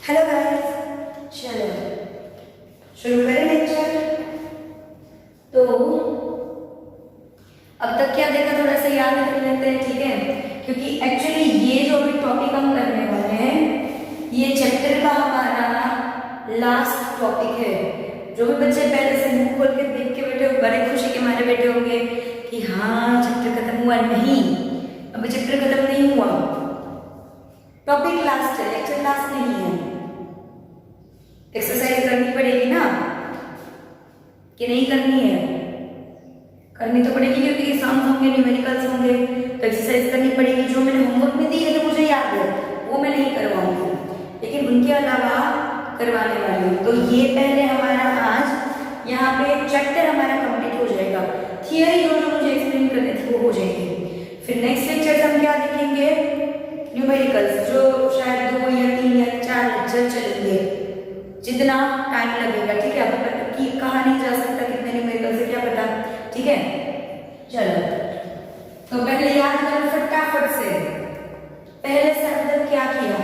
Hello guys, चलो शुरू करें लेक्चर। तो अब तक क्या देखा थोड़ा सा याद रख लेते हैं, ठीक है? क्योंकि एक्चुअली ये जो भी टॉपिक हम करने वाले हैं ये चैप्टर का हमारा लास्ट टॉपिक है। जो भी बच्चे पहले से मुंह खोल के देख के बैठे हो, बड़े खुशी के मारे बैठे होंगे कि हाँ चैप्टर खत्म हुआ। नहीं, अभी चैप्टर खत्म नहीं हुआ, टॉपिक लास्ट है, लेक्चर लास्ट नहीं है। एक्सरसाइज करनी पड़ेगी ना, कि नहीं करनी है? करनी तो पड़ेगी, क्योंकि एग्जाम्स होंगे, न्यूमेरिकल्स होंगे, तो एक्सरसाइज करनी पड़ेगी। जो मैंने होमवर्क में दी है तो मुझे याद है, वो मैं नहीं करवाऊंगी, लेकिन उनके अलावा करवाने वाली हूँ। तो ये पहले हमारा आज यहाँ पे चैप्टर हमारा कंप्लीट हो जाएगा। थियरी जो जो मुझे एक्सप्लेन करनी थी वो हो जाएगी। फिर नेक्स्ट लेक्चर हम क्या देखेंगे? न्यूमेरिकल्स, जो शायद 2 या 3 या 4 लेक्चर चलेंगे, जितना टाइम लगेगा, ठीक है? अब कि कहा नहीं जा सकता कितने न्यूमेरिकल से, क्या पता, ठीक है? चलो, तो पहले याद करो फटाफट से, पहले से अब तक क्या किया।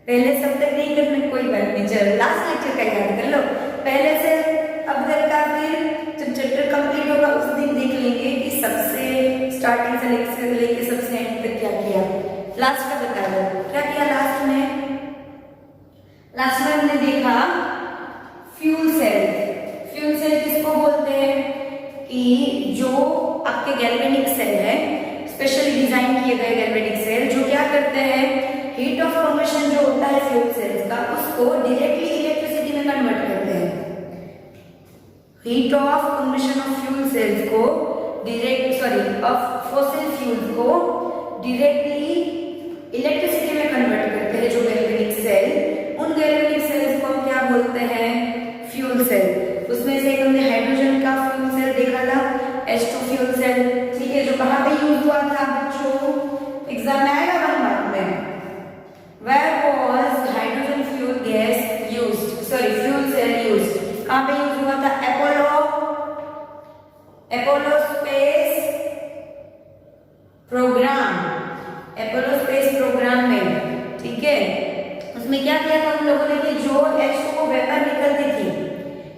पहले से अब तक नहीं करना कोई बात नहीं, चलो लास्ट लेक्चर का याद कर लो पहले से अब तक का। फिर जब चैप्टर कंप्लीट होगा उस दिन देख लेंगे कि सबसे स्टार्टिंग से लेके सबसे एंड तक क्या किया। लास्ट का बता दो क्या किया लास्ट में। लास्ट में हमने देखा फ्यूल सेल। फ्यूल सेल किसको बोलते हैं? कि जो आपके गैल्वेनिक सेल है, स्पेशली डिजाइन किए गए गैल्वेनिक सेल, जो क्या करते हैं, हीट ऑफ कंबशन जो होता है फ्यूल सेल्स का, उसको डायरेक्टली इलेक्ट्रिसिटी में कन्वर्ट करते हैं। Heat of combustion of fuel cells को ऑफ फॉसिल फ्यूल्स को डायरेक्टली इलेक्ट्रिसिटी में कन्वर्ट करते हैं जो गैल्वेनिक सेल। उन गैल्वेनिक सेल्स को हम क्या बोलते हैं? Fuel cell. उसमें से एक हमने हाइड्रोजन का फ्यूल सेल देखा था, H2 फ्यूल सेल, ठीक है? जो कहां पे यूज हुआ था बच्चों? एग्जाम में आएगा 1 मार्क में। Where was hydrogen fuel gas used? Fuel cell use कहां पे यूज हुआ था? Apollo space programme, Apollo space programme में, ठीक है? उसमें क्या किया था उन लोगों ने कि जो H2O वेपर निकलती थी,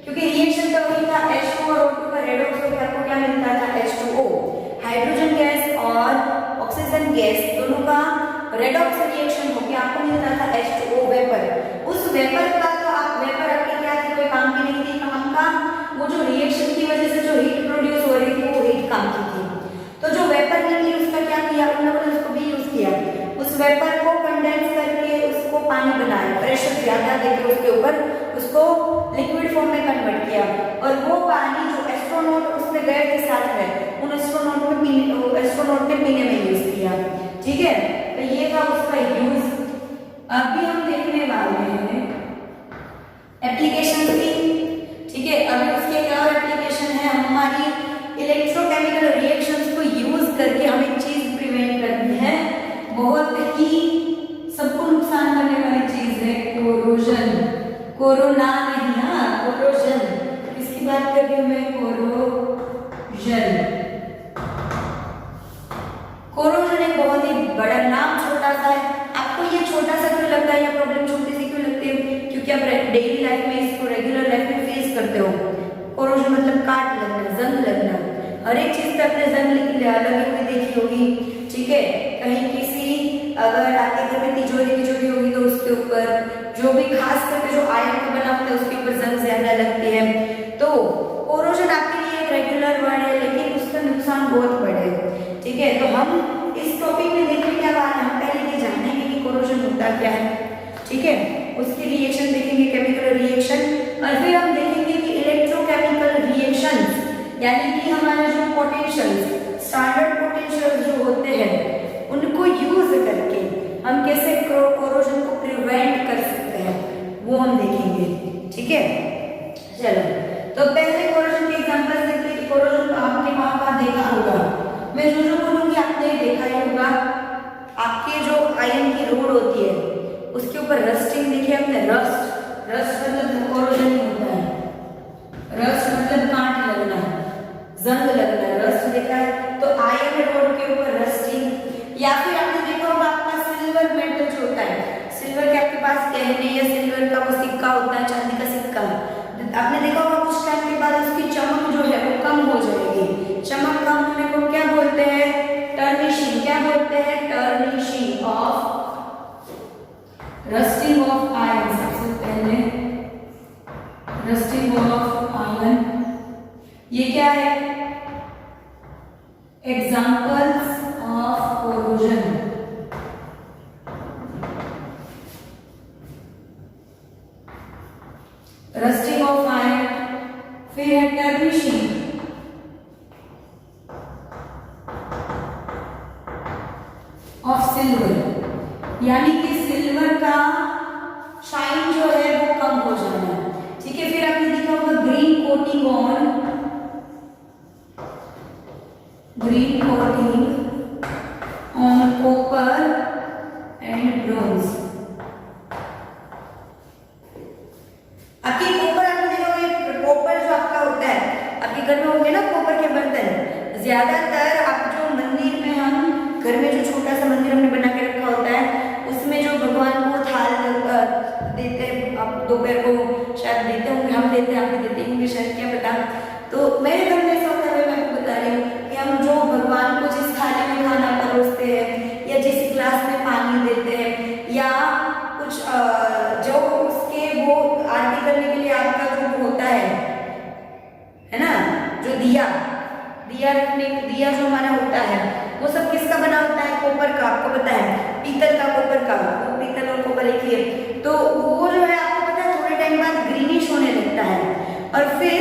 क्योंकि रिएक्शन तो वही था, H2 और O2 का रेडॉक्स होकर आपको क्या मिलता था? H2O। हाइड्रोजन गैस और ऑक्सीजन गैस दोनों का रेडॉक्स रिएक्शन होकर आपको मिलता था H2O वेपर। उस वेपर का तो आप वेपर आपकी क्या थी? कोई काम की नहीं थी, काम का वो जो रिएक्शन की वजह से जो हीट प्रोड्यूस हो रही थी वो हीट काम की थी। तो जो वेपर निकली उसका क्या किया उन लोगों ने? उसको भी यूज किया। उस वेपर को कंडेंस करके उसको पानी बनाया, प्रेशर ज्यादा देकर उसके ऊपर उसको लिक्विड फॉर्म में कन्वर्ट किया, और वो पानी जो एस्ट्रोनॉट उसमें गए थे साथ में, उन एस्ट्रोनॉट ने पीने में यूज किया, ठीक है? तो ये था उसका यूज। अभी हम देखने वाले हैं एप्लीकेशन की, ठीक है? अभी उसके क्या एप्लीकेशन है? हमारी इलेक्ट्रोकेमिकल रिएक्शंस को यूज करके हम एक चीज प्रिवेंट करनी है, बहुत ही सबको नुकसान करने वाली चीज है, कोरोजन। कोरोना नहीं, हाँ कोरोजन। किसकी बात कर रही हूं मैं? कोरोजन। कोरोजन एक बहुत ही बड़ा नाम, छोटा सा है। आपको ये छोटा सा क्यों लगता है या प्रॉब्लम छोटी सी क्यों लगती है? क्योंकि आप डेली लाइफ में इसको रेगुलर लाइफ में फेस करते हो। कोरोजन मतलब काट लगना, जंग लगना। हर एक चीज पे अपने जंग लगी हुई देखी होगी, ठीक है? कहीं किसी अगर आपके घर में तिजोरी होगी तो उसके ऊपर जो भी खास करके जो आयरन का बना होता है उसके ऊपर जंग ज्यादा लगती है। तो कोरोजन आपके लिए एक रेगुलर वर्ड है, लेकिन उसका नुकसान बहुत बड़ा है, ठीक है? तो हम इस टॉपिक में देखने क्या बात है, हम पहले ये जानेंगे कि कोरोजन होता क्या है, ठीक है? उसकी रिएक्शन देखेंगे, केमिकल रिएक्शन, और फिर हम देखेंगे कि इलेक्ट्रोकेमिकल रिएक्शंस यानी कि हमारे जो पोटेंशियल्स, स्टैंडर्ड पोटेंशियल्स जो होते हैं उनको यूज करके हम कैसे कोरोजन को प्रिवेंट कर सकते हैं, वो हम देखेंगे, ठीक है? चलो, तो पहले कोरोजन के एग्जांपल्स देखते हैं कि कोरोजन को आपने कहां देखा होगा। मैं जो बोलूंगी आपने देखा ही होगा। आपके जो आयरन की रोड होती है उसके ऊपर रस्टिंग देखी आपने? रस्ट मतलब कोरोजन होता है। रस्ट मतलब कांट लगना, जंग लगना, रस्ट देखा है। तो आयरन रोड के ऊपर रस्टिंग, या फिर आपने देखा होगा आपका सिल्वर मेटल जो होता है, सिल्वर के आपके पास गहने या सिल्वर का वो सिक्का होता है, चांदी का सिक्का, आपने देखा होगा कुछ टाइम के बाद उसकी चमक जो है वो कम हो जाएगी। चमक कम होने को क्या बोलते हैं? टर्निशिंग। क्या बोलते हैं? टर्निशिंग ऑफ, रस्टिंग ऑफ आयरन। सबसे पहले रस्टिंग ऑफ आयरन, ये क्या है? Examples of corrosion. Rusting of iron, फिर है टर्निशिंग, ऑफ सिल्वर, यानी कि सिल्वर का शाइन जो है वो कम हो जाना है। ठीक है, फिर आपने देखा होगा green coating on, green coating on copper and bronze. आपकी कॉपर, आपने देखा होगा कॉपर जो आपका होता है, आपके घर में होंगे ना कॉपर के बर्तन, ज्यादातर आप जो मंदिर में, हम घर में जो छोटा सा मंदिर हमने बना के रखा होता है, उसमें जो भगवान को थाल देते हैं, आप दोपहर को शायद देते होंगे, हम देते हैं, आप भी देते होंगे शायद, क्या पता। तो मेरे घर में ऐसा होता है, मैं आपको बता रही हूँ कि हम जो भगवान को जिस थाली में खाना परोसते हैं या जिस गिलास में पानी देते हैं या कुछ जो उसके वो आरती करने के लिए आपका जो होता है ना, जो दिया रखने, दिया जो हमारा होता है वो सब किसका बना होता है? कॉपर का। आपको पता है, पीतल का, कॉपर का, वो पीतल और कॉपर एक ही है। तो वो जो है आपको पता है थोड़े टाइम बाद ग्रीनिश होने लगता है, और फिर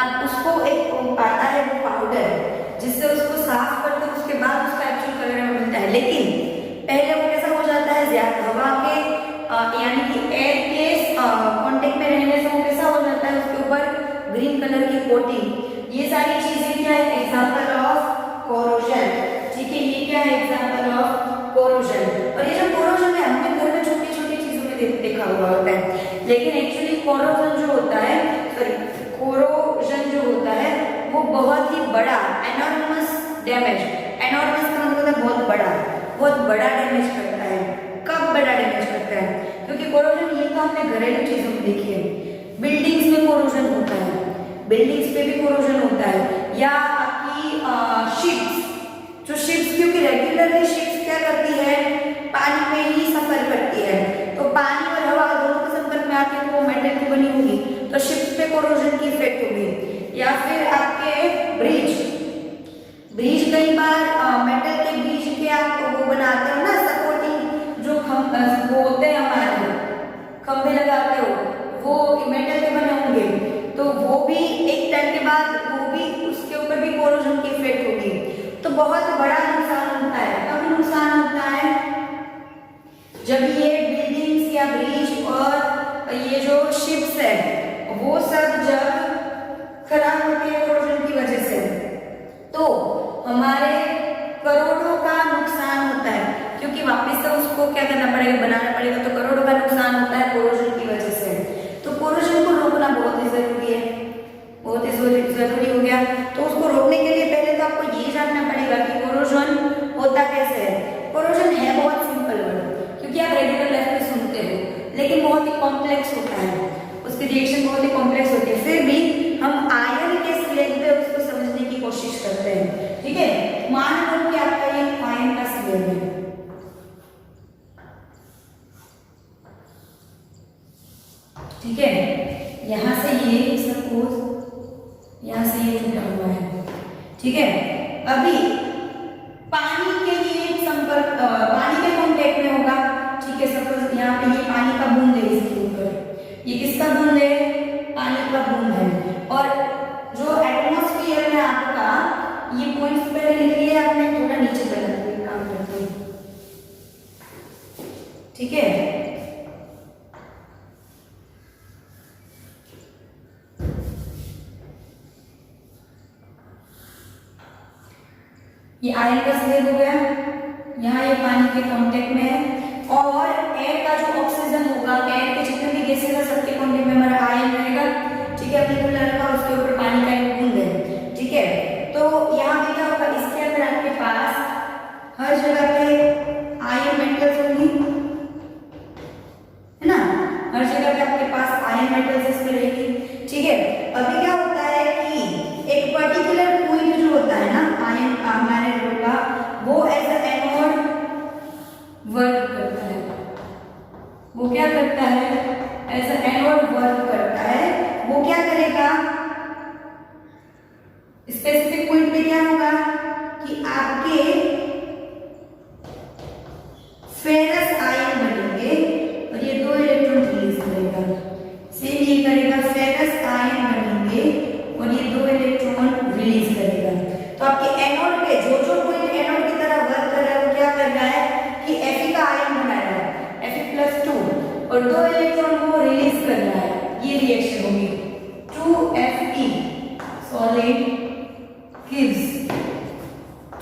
आप उसको एक आता है वो पाउडर, जिससे उसको साफ करते हो, उसके बाद उसका एक्चुअल कलर हमें मिलता है। लेकिन पहले वो कैसा हो जाता है? ज्यादा हवा के यानी कि एयर के कांटेक्ट में रहने से वो कैसा हो जाता है? उसके ऊपर ग्रीन कलर की कोटिंग। ये सारी चीजें क्या है? Example of corrosion. ठीक है, ये क्या है? Example of corrosion. और ये जो कोरोजन है, हमने घर में छोटी छोटी चीजों में देखा हुआ होता है, लेकिन एक्चुअली कोरोजन जो होता है, कोरोजन जो होता है वो बहुत ही बड़ा, एनॉर्मस डैमेज, एनॉर्मस का मतलब है बहुत बड़ा डैमेज करता है। कब बड़ा डैमेज करता है? क्योंकि कोरोजन ये तो हमने घरेलू चीजों में देखी है, बिल्डिंग्स में कोरोजन होता है, बिल्डिंग्स पे भी कोरोजन होता है, या आपकी शिप्स, जो शिप्स, क्योंकि रेगुलरली शिप्स क्या करती है? पानी में ही सफर करती है, तो पानी और हवा दोनों के संपर्क में आके वो मेटल की बनी होगी, तो शिप्स पे कोरोजन की इफेक्ट होगी। या फिर आपके ब्रिज कई बार मेटल के ब्रिज के आप वो बनाते हो ना, सपोर्टिंग जो वो होते हैं हमारे खंभे लगाते हो, वो मेटल के बने होंगे, तो वो भी एक टाइम के बाद वो भी उसके ऊपर भी कोरोजन की इफेक्ट होगी। तो बहुत बड़ा नुकसान होता है। कब नुकसान होता है? जब ये बिल्डिंग्स या ब्रिज और ये जो शिप्स है वो सब जब खराब होती है कोरोजन की वजह से, तो हमारे करोड़ों का नुकसान होता है, क्योंकि वापस से उसको क्या करना पड़ेगा? बनाना पड़ेगा, तो करोड़ों का नुकसान होता है कोरोजन की वजह से। तो कोरोजन को रोकना बहुत ही जरूरी है, बहुत ही जरूरी हो गया। तो उसको रोकने के लिए पहले तो आपको ये जानना पड़ेगा कि कोरोजन होता कैसे है। कोरोजन है बहुत सिंपल वर्ड, क्योंकि आप रेगुलर लाइफ में सुनते हो, लेकिन बहुत ही कॉम्प्लेक्स होता है, उसकी रिएक्शन बहुत ही कॉम्प्लेक्स होती है। फिर भी हम आयन के स्लेब पे उसको समझने की कोशिश करते हैं। ठीक है, मान लो कि आपका ये आयन का स्लेब है, ठीक है, यहाँ से ये सपोज यहाँ से ये जुड़ा हुआ है, ठीक है। अभी पानी के लिए संपर्क, पानी के कांटेक्ट में होगा, ठीक है। सपोज यहाँ पे ये पानी का बूंद है, इसके ऊपर ये किसका बूंद है? पानी का बूंद है। और जो एटमॉस्फेयर में आपका ये पॉइंट्स पहले लिख लिया आपने, थोड़ा नीचे चला काम करते हैं, ठीक है। ये आयन का स्लेब हो गया, यहाँ ये पानी के कांटेक्ट में है, और एयर का जो ऑक्सीजन होगा, एयर के जितने भी गैसेस है सबके कांटेक्ट में हमारा आयन रहेगा, ठीक है। अपने खुला रखा, उसके ऊपर पानी का एक बूंद है, ठीक है। तो यहाँ पे क्या होगा? इसके अंदर आपके पास हर जगह पे आयन मेटल्स होंगी, मेटल से करेगी। ठीक है, अभी क्या होता है कि एक पर्टिकुलर पॉइंट जो होता है ना आयन मैग्नेट का, वो एज अ एनोड वर्क करता है। वो क्या करता है? एज अ एनोड वर्क करता है। वो क्या करेगा? स्पेसिफिक पॉइंट पे क्या होगा कि आपके फेरस आयन बनेंगे और ये 2 इलेक्ट्रॉन रिलीज करेगा। सेम ये करेगा, फेरस आयन बनेंगे और ये 2 इलेक्ट्रॉन रिलीज करेगा। तो आपके एनोड पे जो जो पॉइंट एनोड की तरह वर्क कर रहा है वो क्या कर रहा है कि Fe का आयन बना रहा है, Fe+2, और 2 इलेक्ट्रॉन को रिलीज कर रहा है। ये रिएक्शन होगी 2Fe solid gives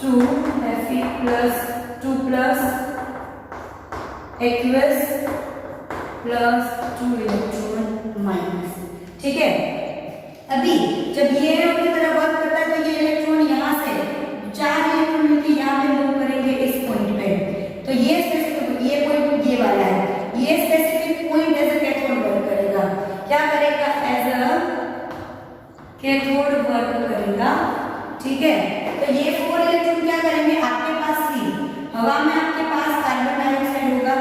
2Fe+2+ aqueous plus 2 electron minus. ठीक है, अभी जब ये एनोड की तरह वर्क करता है तो ये इलेक्ट्रॉन यहाँ से 4 इलेक्ट्रॉन मिलकर यहाँ पे मूव करेंगे इस पॉइंट पे। तो ये स्पेसिफिक, ये पॉइंट ये वाला है, ये specific point as a cathode work करेगा। क्या करेगा? एज अ कैथोड वर्क करेगा। ठीक है, तो ये 4 इलेक्ट्रॉन क्या करेंगे? आपके पास ही हवा में आपके पास कार्बन डाइऑक्साइड होगा।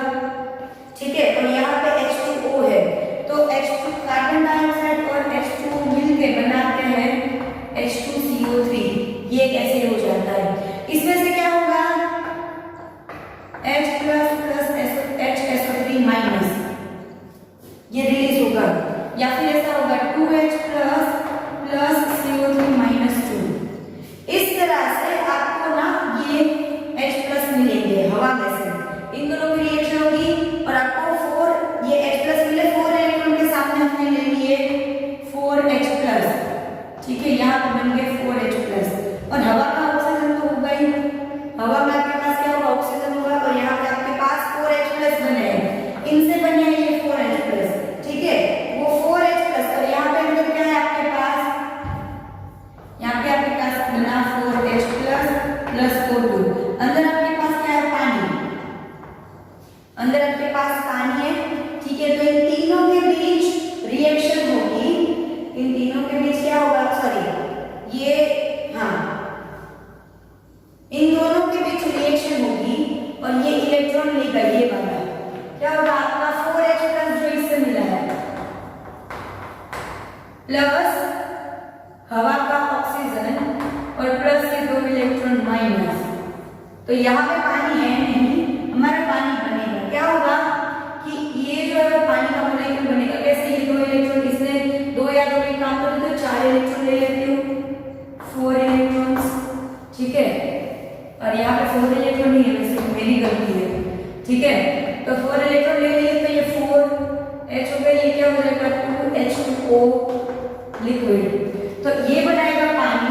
ठीक है, और यहाँ पे H2O है, तो H2 कार्बन डाइऑक्साइड और H2 मिलके बनाते हैं H2CO3। ये कैसे हो जाता है? इसमें से क्या होगा? H प्लस HSO3 माइनस ये रिलीज होगा, या फिर ऐसा होगा 2H प्लस CO3 माइनस 2। इस तरह से आपको ना ये H प्लस मिलेंगे हवा में से, इन दोनों की रिएक्शन होगी और आपको 4 ये H प्लस मिले। 4 इलेक्ट्रॉन के सामने हमने ले लिए 4H प्लस। ठीक है, यहाँ पे बन गए 4H प्लस, और हवा का ऑक्सीजन तो होगा ही। हवा में आपके पास क्या होगा? ऑक्सीजन होगा, और यहाँ पे आपके पास 4H प्लस बने हैं, इनसे बने हैं ये 4H प्लस। ठीक है, वो 4H प्लस, और यहाँ पे अंदर क्या है आपके पास? यहाँ पे आपके पास बना 4H प्लस O2। अंदर आपके पास क्या है? पानी। अंदर आपके पास पानी है। ठीक है, तो इन तीनों के बीच रिएक्शन होगी। इन तीनों के बीच क्या होगा? सॉरी, ये हाँ, इन दोनों के बीच रिएक्शन होगी और ये इलेक्ट्रॉन लेगा ये वाला। क्या होगा? आपका 4H प्लस जो इससे मिला है प्लस हवा का ऑक्सीजन और प्लस ये 2 इलेक्ट्रॉन माइनस। तो यहाँ पे पानी है नहीं, हमारा पानी बनेगा। क्या होगा कि ये जो है पानी का मोलेक्यूल बनेगा। कैसे? ये 2 इलेक्ट्रॉन, इसने 2 या 2 में काम करें तो 4 इलेक्ट्रॉन ले लेती हूँ, 4 इलेक्ट्रॉन्स। ठीक है, और यहाँ पे 4 इलेक्ट्रॉन नहीं है, वैसे मेरी गलती है। ठीक है, तो 4 इलेक्ट्रॉन ले लिए तो ये 4H हो गया, ये क्या हो जाएगा? 2H2O liquid. तो ये बनाएगा पानी,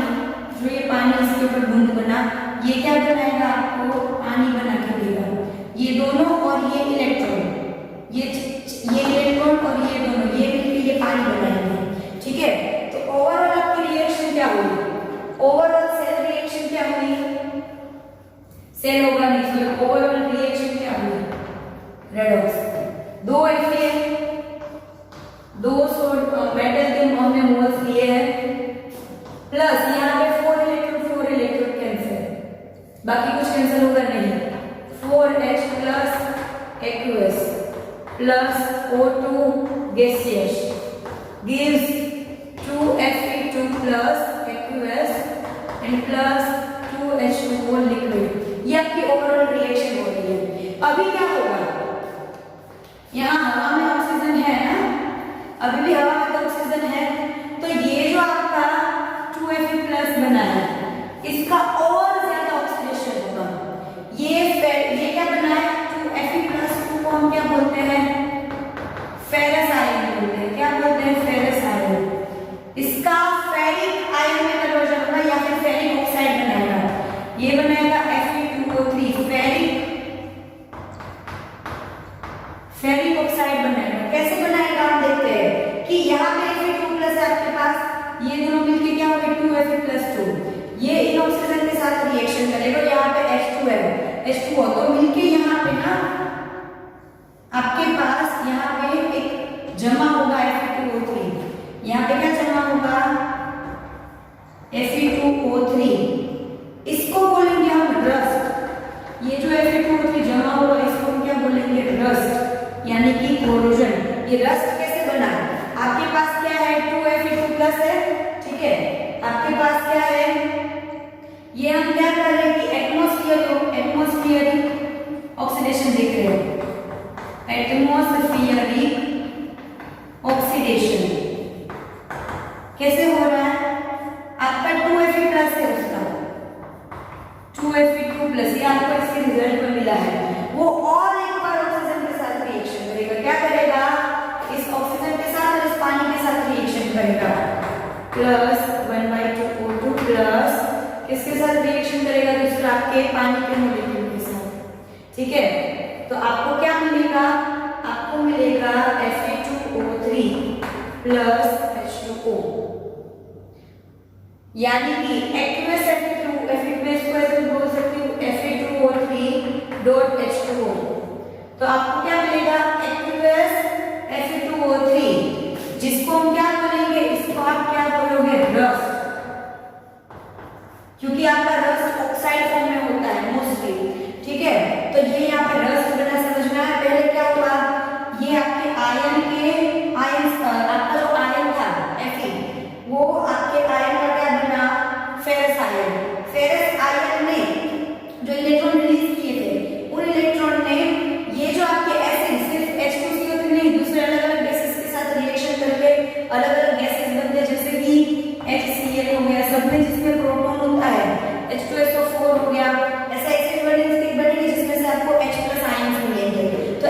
जो ये पानी इसके ऊपर बूंद बना, ये क्या बनाएगा? आपको पानी बना के देगा। ये दोनों और ये इलेक्ट्रॉन, ये इलेक्ट्रॉन और ये दोनों ये मिलकर ये पानी बनाएंगे। ठीक है, तो ओवरऑल आपकी रिएक्शन क्या होगी? ओवरऑल सेल रिएक्शन क्या होगी? सेल होगा नहीं, तो ओवरऑल रिएक्शन क्या होगी? रेडॉक्स। 2 Fe 2 मेटल के हमने मोल्स लिए हैं, प्लस यहाँ पे 4 इलेक्ट्रॉन कैंसिल, बाकी कुछ कैंसिल होगा नहीं। 4H plus aqueous plus O2 gaseous gives 2Fe2 plus aqueous and plus 2H2O liquid। ये आपकी ओवरऑल रिएक्शन हो रही है। अभी क्या होगा? यहाँ हवा में ऑक्सीजन है ना, अभी भी हवा में ऑक्सीजन है, तो ये जो आपका 2Fe प्लस बना है इसका और ज्यादा ऑक्सीडेशन होगा। ये क्या बना है? 2Fe+2 को हम क्या बोलते हैं? फेरस आयन बोलते हैं। क्या बोलते हैं? Ferrous ion. इसका फेरिक आयन में कन्वर्जन होगा या फिर फेरिक ऑक्साइड बनाएगा। ये बनाएगा Fe2O3 फेरिक ऑक्साइड बनाएगा। कैसे बनाएगा हम देखते हैं कि यहाँ पे Fe2+ है आपके पास, ये दोनों मिलके क्या होगा? 2Fe+2। ये इन ऑक्सीजन के साथ रिएक्शन करेगा, यहाँ पे H2 है, H2O, तो मिलके यहाँ पे ना आपके पास यहाँ पे एक जमा होगा Fe2O3 एटमॉस्फेरिक ऑक्सीडेशन कैसे हो रहा है? आपका 2Fe प्लस है, उसका 2Fe2 प्लस, ये आपको इसके रिजल्ट में मिला है। वो और एक बार ऑक्सीजन के साथ रिएक्शन करेगा। क्या करेगा? इस ऑक्सीजन के साथ और इस पानी के साथ रिएक्शन करेगा। प्लस 1/2O2 प्लस किसके साथ रिएक्शन करेगा? दूसरा आपके पानी के मॉलिक्यूल के साथ। ठीक है, तो आपको क्या मिलेगा? आपको मिलेगा Fe2O3 प्लस H2O, यानी कि एक्वियस Fe2 को ऐसे बोल सकती हूँ Fe2O3 डॉट H2O। तो आपको क्या मिलेगा? एक्वियस Fe2O3, जिसको हम क्या बोलेंगे? इसको आप क्या बोलोगे? रस्ट, क्योंकि आपका रस्ट ऑक्साइड फॉर्म में होता है मोस्टली। ठीक है, तो ये यहाँ पे रस्ट वगैरह समझना है। पहले क्या हुआ? ये आपके आयन आपका जो आयन था Fe, वो आपके आयन का क्या बना? Ferrous ion. फेरस आयन ने जो इलेक्ट्रॉन रिलीज किए थे, उन इलेक्ट्रॉन ने ये जो आपके एसिड सिर्फ H2CO3 नहीं, दूसरे अलग अलग गैसेस के साथ रिएक्शन करके अलग अलग गैसेस बनते हैं, जैसे कि HCl हो गया, सब में जिसमें प्रोटॉन होता है, H2SO4 हो गया, ऐसा एसिड बनेगी जिसमें से आपको H+ आयन मिलेंगे। तो H+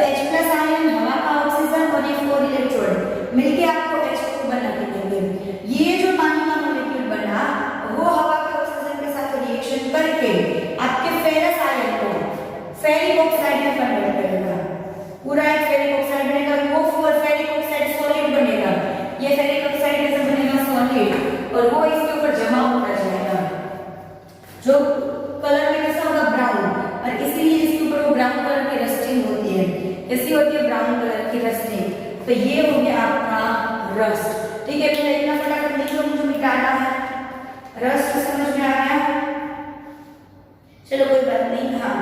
आयन हवा का ऑक्सीजन और ये 4 इलेक्ट्रॉन मिलके आपको H2 बना के देंगे। ये जो पानी का मॉलिक्यूल बना, वो हवा के ऑक्सीजन के साथ रिएक्शन करके आपके फेरस आयन को फेरिक ऑक्साइड में कन्वर्ट करेगा। पूरा एक फेरिक ऑक्साइड बनेगा, वो फेरिक ऑक्साइड सॉलिड बनेगा। ये फेरिक ऑक्साइड कैसे बनेगा? सॉलिड, और वो इसके ऊपर जमा होता जाएगा, जो कलर में कैसा होगा? ब्राउन, और इसीलिए इसके ऊपर वो ब्राउन कलर की रस्टिंग होती है। कैसी होती है? ब्राउन कलर की रस्टिंग। तो ये हो गया आपका रस्ट। ठीक है, पहले इतना फटाफट लिख लो, मुझे मिटाना है। रस्ट समझ में आ गया? चलो कोई बात नहीं। हाँ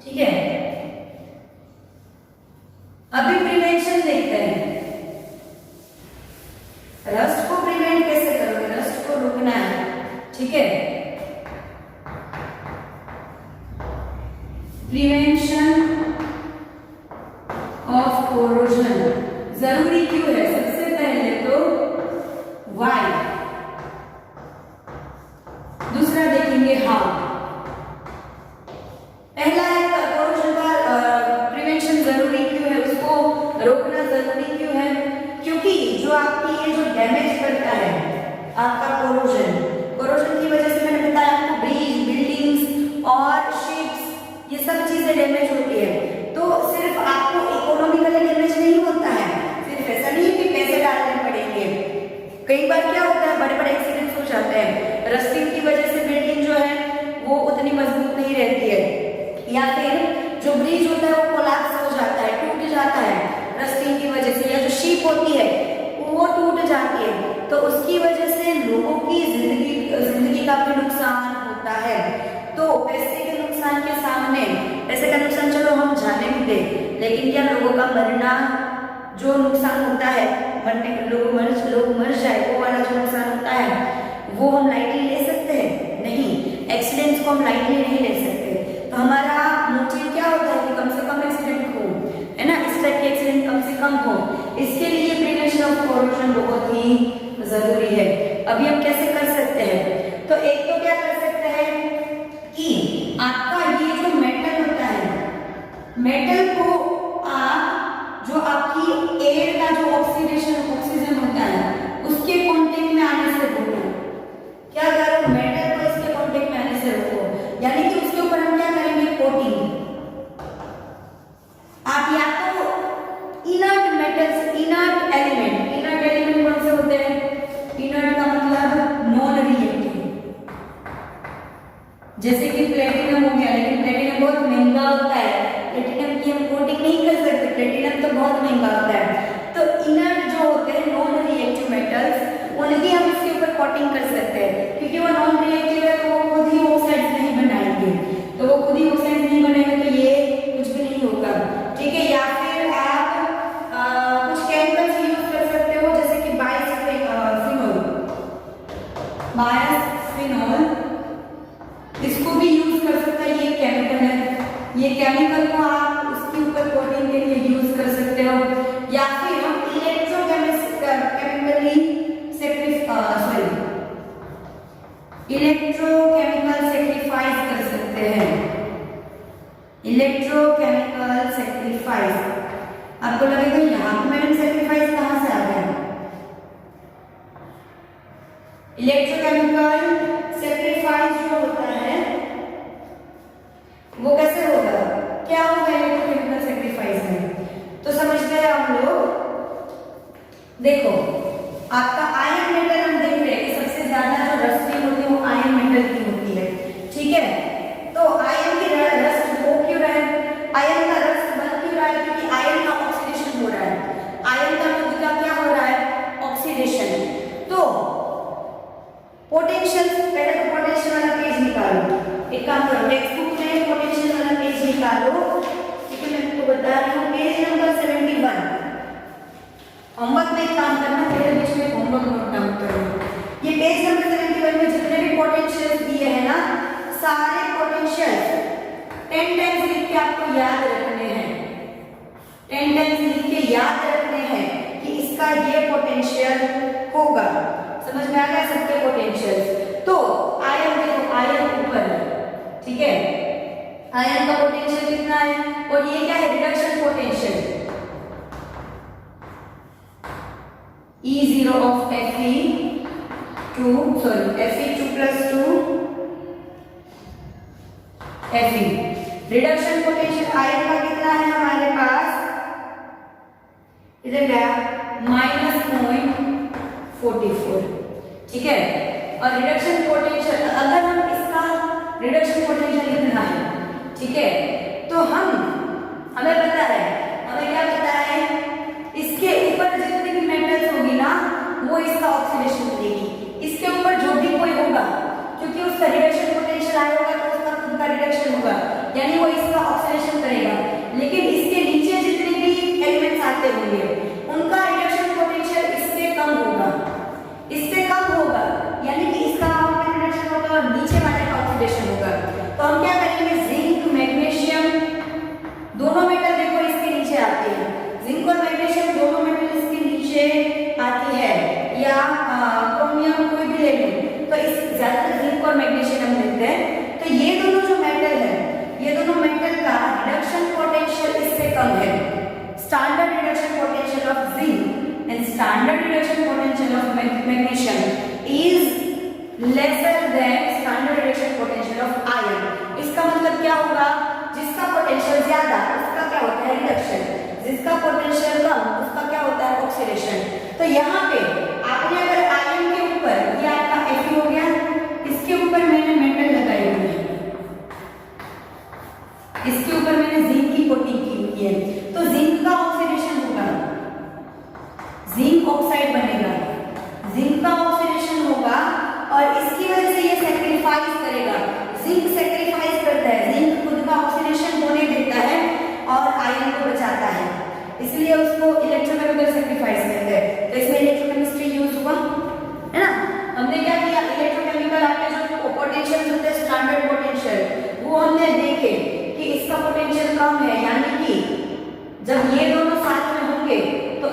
ठीक है, अभी प्रिवेंशन देखते हैं। रस्ट को प्रिवेंट कैसे करोगे? रस्ट को रोकना है। ठीक है, प्रिवेंशन ऑफ कोरोजन जरूरी क्यों है? सबसे पहले तो व्हाई, दूसरा देखेंगे हाउ। पहला है कोरोजन का प्रिवेंशन जरूरी क्यों है, उसको रोकना जरूरी क्यों है? क्योंकि जो आपकी ये जो डैमेज करता है आपका कोरोजन की वजह से, मैंने बताया आपको, ब्रिज, बिल्डिंग्स और शिप्स, ये सब चीजें डैमेज होती है। तो सिर्फ आपको इकोनॉमिकली डैमेज नहीं होता है, सिर्फ ऐसा नहीं है कि पैसे डालने पड़ेंगे। कई बार क्या होता है? बड़े बड़े एक्सीडेंट्स हो जाते हैं, रस्टिंग की वजह से बिल्डिंग जो है वो उतनी मजबूत नहीं रहती है, या फिर जो ब्रिज होता है वो कोलैप्स हो जाता है, टूट जाता है रस्टिंग की वजह से, या जो शीप होती है वो टूट जाती है। तो उसकी वजह से लोगों की जिंदगी का भी नुकसान होता है। तो पैसे के नुकसान के सामने, पैसे का नुकसान चलो हम जाने भी दे, लेकिन क्या लोगों का मरना जो नुकसान होता है, लोग मर जाए, वो वाला जो नुकसान होता है वो हम लाइटली ले सकते हैं? नहीं, एक्सीडेंट्स को हम लाइटली नहीं ले सकते। तो हमारा मोटिव क्या होता है कि कम से कम एक्सीडेंट हो, है ना, इस टाइप के एक्सीडेंट कम से कम हो। इसके लिए प्रिवेंशन ऑफ कोरोजन बहुत ही जरूरी है। अभी हम कैसे कर सकते हैं? तो एक तो क्या कर सकते हैं कि आपका ये जो मेटल होता है, मेटल को आप जो आपकी एयर का जो ऑक्सीजन होता है उसके कांटेक्ट में आने से रोको। क्या करो? मेटल को इसके कांटेक्ट में आने से रोको, यानी कि उसके ऊपर हम क्या करेंगे? कोटिंग। आप या तो इनर्ट मेटल्स, इनर्ट एलिमेंट कौन से होते हैं? इनर्ट का मतलब नॉन रिएक्टिव, जैसे कि प्लेटिनम हो गया, लेकिन प्लेटिनम बहुत महंगा होता है, प्लेटिनम की हम कोटिंग नहीं कर सकते, प्लेटिनम तो बहुत महंगा होता है। तो इनर्ट जो होते हैं नॉन रिएक्टिव मेटल्स, उनकी हम इसके ऊपर कोटिंग कर सकते हैं, क्योंकि वो नॉन रिएक्टिव है तो वो खुद ही ऑक्साइड्स नहीं बनाएंगे, तो वो खुद ही ऑक्साइड्स नहीं बनाएंगे तो ये कुछ भी नहीं होगा। ठीक है, या फिर आप कुछ केमिकल्स यूज कर सकते हो, जैसे कि बायसफिनॉल, इसको भी यूज कर सकते हैं। ये केमिकल है, ये केमिकल को आप उसके ऊपर कोटिंग के लिए इलेक्ट्रोकेमिकल सेक्रीफाइस। आपको लगेगा यहाँ पे मैडम सेक्रीफाइस कहाँ से आ गया? इलेक्ट्रोकेमिकल सेक्रीफाइस जो होता है वो कैसे होगा, क्या होगा इलेक्ट्रोकेमिकल सेक्रीफाइस में? तो समझते हैं हम लोग। देखो आपका आयन मेटल हम देख रहे हैं कि सबसे ज्यादा जो रस्टिंग होती है वो आयन मेटल की होती है, ठीक है। तो आयन की रस्ट हो क्यों रहा है, आयन का रस्ट बन क्यों रहा है? क्योंकि आयन का ऑक्सीडेशन हो रहा है। आयन का खुद का क्या हो रहा है? ऑक्सीडेशन। तो पोटेंशियल, पहले तो पोटेंशियल वाला पेज निकालो। एक काम करो, टेक्स्ट बुक में पोटेंशियल वाला पेज निकालो, ठीक है। मैं आपको बता रही हूँ पेज नंबर 71। होमवर्क में काम करना, पहले बीच में होमवर्क नोट डाउन करो। ये पेज नंबर 71 में जितने भी पोटेंशियल्स दिए हैं ना, सारे पोटेंशियल्स 10 टाइम्स लिख के आपको याद रखने हैं। 10 टाइम्स लिख के याद रखने हैं कि इसका ये पोटेंशियल होगा। समझ में आ गया सबके पोटेंशियल्स? तो आयन देखो, आयन ऊपर है, ठीक है। आयन का पोटेंशियल कितना है? और ये क्या है? Reduction potential E0 of Fe2 Fe2 plus 2 Fe। Reduction potential ion का कितना है हमारे पास? इधर गया -0.44, ठीक है। और रिडक्शन पोटेंशियल, अगर हम इसका रिडक्शन पोटेंशियल कितना है, ठीक है, तो हमें पता है, हमें क्या पता है? इसके ऊपर जितनी भी मेटल्स होगी ना वो इसका ऑक्सीडेशन करेगी। इसके ऊपर जो भी कोई होगा, क्योंकि उसका रिडक्शन पोटेंशियल आया होगा तो उसका खुद का रिडक्शन होगा, यानी वो इसका ऑक्सीडेशन करेगा। लेकिन इसके नीचे जितने भी एलिमेंट्स आते होंगे उनका रिडक्शन पोटेंशियल इससे कम होगा, इससे कम होगा, यानी कि इसका रिडक्शन होगा और नीचे वाले का ऑक्सीडेशन होगा। तो हम क्या करेंगे? जिंक, मैग्नीशियम, दोनों मेटल देखो इसके नीचे आते हैं। जिंक और मैग्नीशियम दोनों मेटल इसके नीचे आती है, या क्रोमियम कोई भी ले लो, तो इस ज्यादातर जिंक और मैग्नीशियम हम लेते हैं। तो ये दोनों जो मेटल है, ये दोनों मेटल का रिडक्शन पोटेंशियल इससे कम है। Standard reduction potential of zinc and standard reduction potential of magnesium is lesser than standard reduction potential of iron. इसका मतलब क्या होगा? जिसका पोटेंशियल ज्यादा उसका क्या होता है? रिडक्शन। जिसका पोटेंशियल कम उसका क्या होता है? ऑक्सीडेशन। तो यहाँ पे आपने अगर आयन के ऊपर, ये आपका Fe हो गया, इसके ऊपर मैंने मेटल लगाई हुई है, इसके ऊपर मैंने जिंक की कोटिंग की हुई है, तो जिंक का ऑक्सीडेशन होगा, जिंक ऑक्साइड बनेगा, जिंक का ऑक्सीडेशन होगा और इसकी वजह से ये सैक्रिफाइस करेगा। जिंक सैक्रिफाइस करता है, जिंक खुद का ऑक्सीडेशन होने देता है और आयन को बचाता है, इसलिए उसको इलेक्ट्रोकेमिकल सैक्रिफाइस कहते हैं। तो इसमें इलेक्ट्रोकेमिस्ट्री यूज हुआ है ना। हमने क्या किया? इलेक्ट्रोकेमिकल आपके जो पोटेंशियल होते हैं, स्टैंडर्ड पोटेंशियल, वो हमने देखे कि इसका पोटेंशियल कम है, यानी कि जब ये दोनों साथ में होंगे तो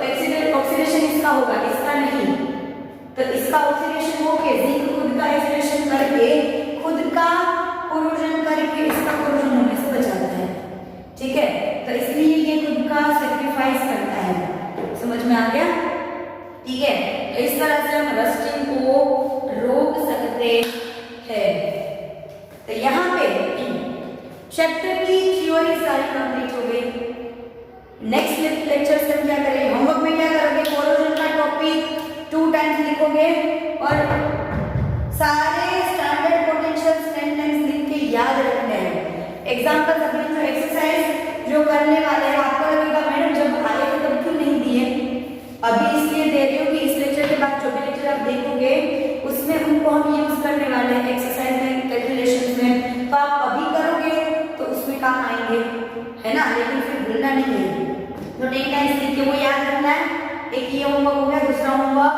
ऑक्सीडेशन इसका होगा, इसका नहीं। तो इसका ऑक्सीडेशन होके जिंक खुद का ऑक्सीडेशन करके, खुद का कोरोजन करके इसका कोरोजन होने से बचाता है, ठीक है। तो इसलिए ये खुद का सैक्रिफाइस करता है। समझ में आ गया? ठीक है। तो इस तरह से हम रस्टिंग को रोक सकते हैं। तो यहाँ पे चैप्टर की थ्योरी सारी कंप्लीट हो गई। नेक्स्ट लेक्चर से हम क्या करेंगे? होमवर्क में क्या करोगे? कोरोजन का टॉपिक 2 टाइम्स लिखोगे और सारे स्टैंडर्ड पोटेंशियल्स 10 टाइम्स लिख के याद रखने हैं। एग्जांपल अभी जो एक्सरसाइज जो करने वाले हैं, आपको लगेगा मैडम जब आए थे तब क्यों नहीं दिए? अभी इसलिए दे रही हूँ कि इस लेक्चर के बाद जो भी लेक्चर आप देखोगे उसमें उनको हम यूज करने वाले हैं एक्सरसाइज में, कैलकुलेशंस में। तो आप अभी करोगे तो उसमें काम आएंगे, है ना, लेकिन फिर भूलना नहीं है। तो 10 टाइम्स लिख के वो याद रखना है। एक ये होमवर्क हो गया, दूसरा होमवर्क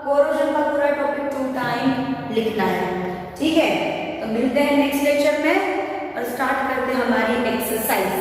कोरोजन का पूरा टॉपिक 2 टाइम लिखना है, ठीक है। तो मिलते हैं नेक्स्ट लेक्चर में और स्टार्ट करते हैं हमारी एक्सरसाइज।